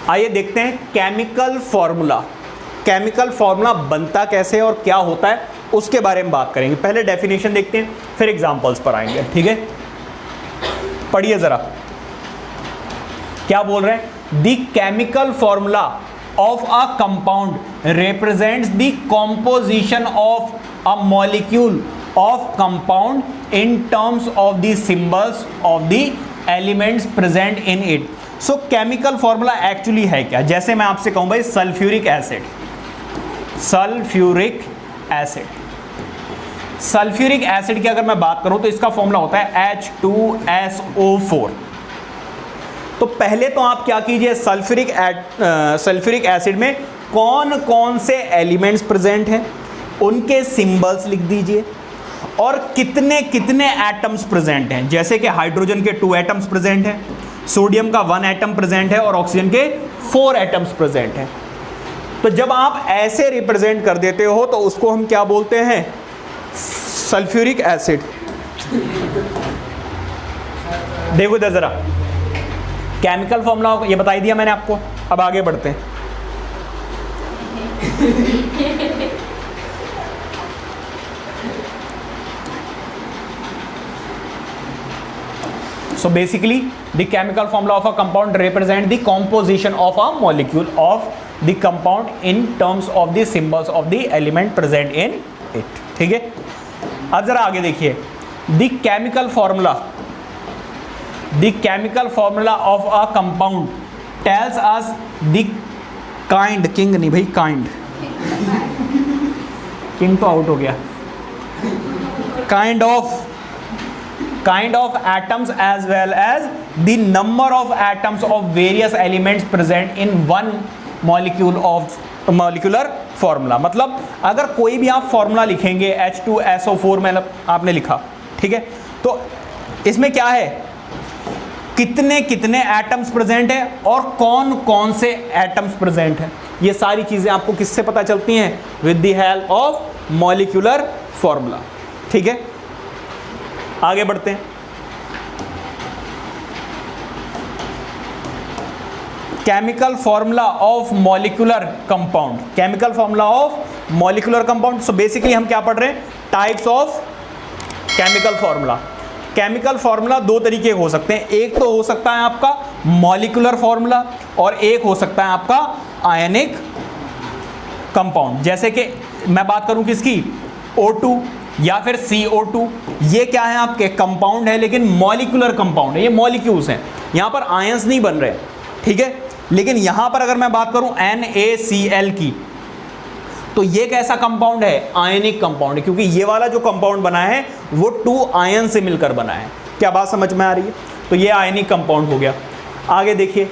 आइए देखते हैं केमिकल फॉर्मूला। केमिकल फॉर्मूला बनता कैसे और क्या होता है उसके बारे में बात करेंगे। पहले डेफिनेशन देखते हैं, फिर एग्जांपल्स पर आएंगे। ठीक है, पढ़िए जरा क्या बोल रहे हैं। The chemical formula of a compound represents the composition of a molecule of compound in terms of the symbols of the elements present in it. So chemical formula actually है क्या। जैसे मैं आपसे कहूं भाई sulphuric acid, sulphuric acid, sulphuric acid की अगर मैं बात करूं तो इसका फॉर्मूला होता है H2SO4। तो पहले तो आप क्या कीजिए, सल्फ्यूरिक एसिड में कौन कौन से एलिमेंट्स प्रेजेंट हैं उनके सिंबल्स लिख दीजिए और कितने कितने एटम्स प्रेजेंट हैं। जैसे कि हाइड्रोजन के 2 एटम्स प्रेजेंट हैं, सोडियम का 1 एटम प्रेजेंट है और ऑक्सीजन के 4 एटम्स प्रेजेंट हैं। तो जब आप ऐसे रिप्रेजेंट कर देते हो तो उसको हम क्या बोलते हैं, सल्फ्यूरिक एसिड। देखो इधर जरा, केमिकल फॉर्मूला ये बता दिया मैंने आपको। अब आगे बढ़ते हैं। So basically the chemical formula of a compound represent the composition of a molecule of the compound in terms of the symbols of the element present in it। ठीक है, अब जरा आगे देखिए। the chemical formula of a compound tells us the kind, king नहीं भाई, king तो out हो गया, kind of atoms as well as the number of atoms of various elements present in one molecule of molecular formula। मतलब अगर कोई भी आप फॉर्मूला लिखेंगे H2SO4 में आपने लिखा, ठीक है, तो इसमें क्या है, कितने कितने एटम्स प्रेजेंट है और कौन कौन से एटम्स प्रेजेंट है। ये सारी चीजें आपको किससे पता चलती हैं, with the help of molecular formula. ठीक है, आगे बढ़ते हैं। Chemical formula of molecular compound, chemical formula of molecular compound. So basically हम क्या पढ़ रहे हैं, types of chemical formula. Chemical formula 2 तरीके हो सकते हैं, एक तो हो सकता है आपका मॉलिक्यूलर फॉर्मूला और एक हो सकता है आपका आयनिक कंपाउंड। जैसे कि मैं बात करूं किसकी, O2 या फिर CO2। ये क्या है, आपके कंपाउंड है लेकिन मॉलिक्यूलर कंपाउंड है, ये मॉलिक्यूल्स हैं, यहां पर आयंस नहीं बन रहे। ठीक है, लेकिन यहां पर अगर मैं बात करूं NaCl की, तो ये कैसा कंपाउंड है, आयनिक कंपाउंड है, क्योंकि ये वाला जो कंपाउंड बना है वो 2 आयन से मिलकर बना है। क्या बात समझ में आ रही है। तो ये आयनिक कंपाउंड हो गया। आगे देखिए,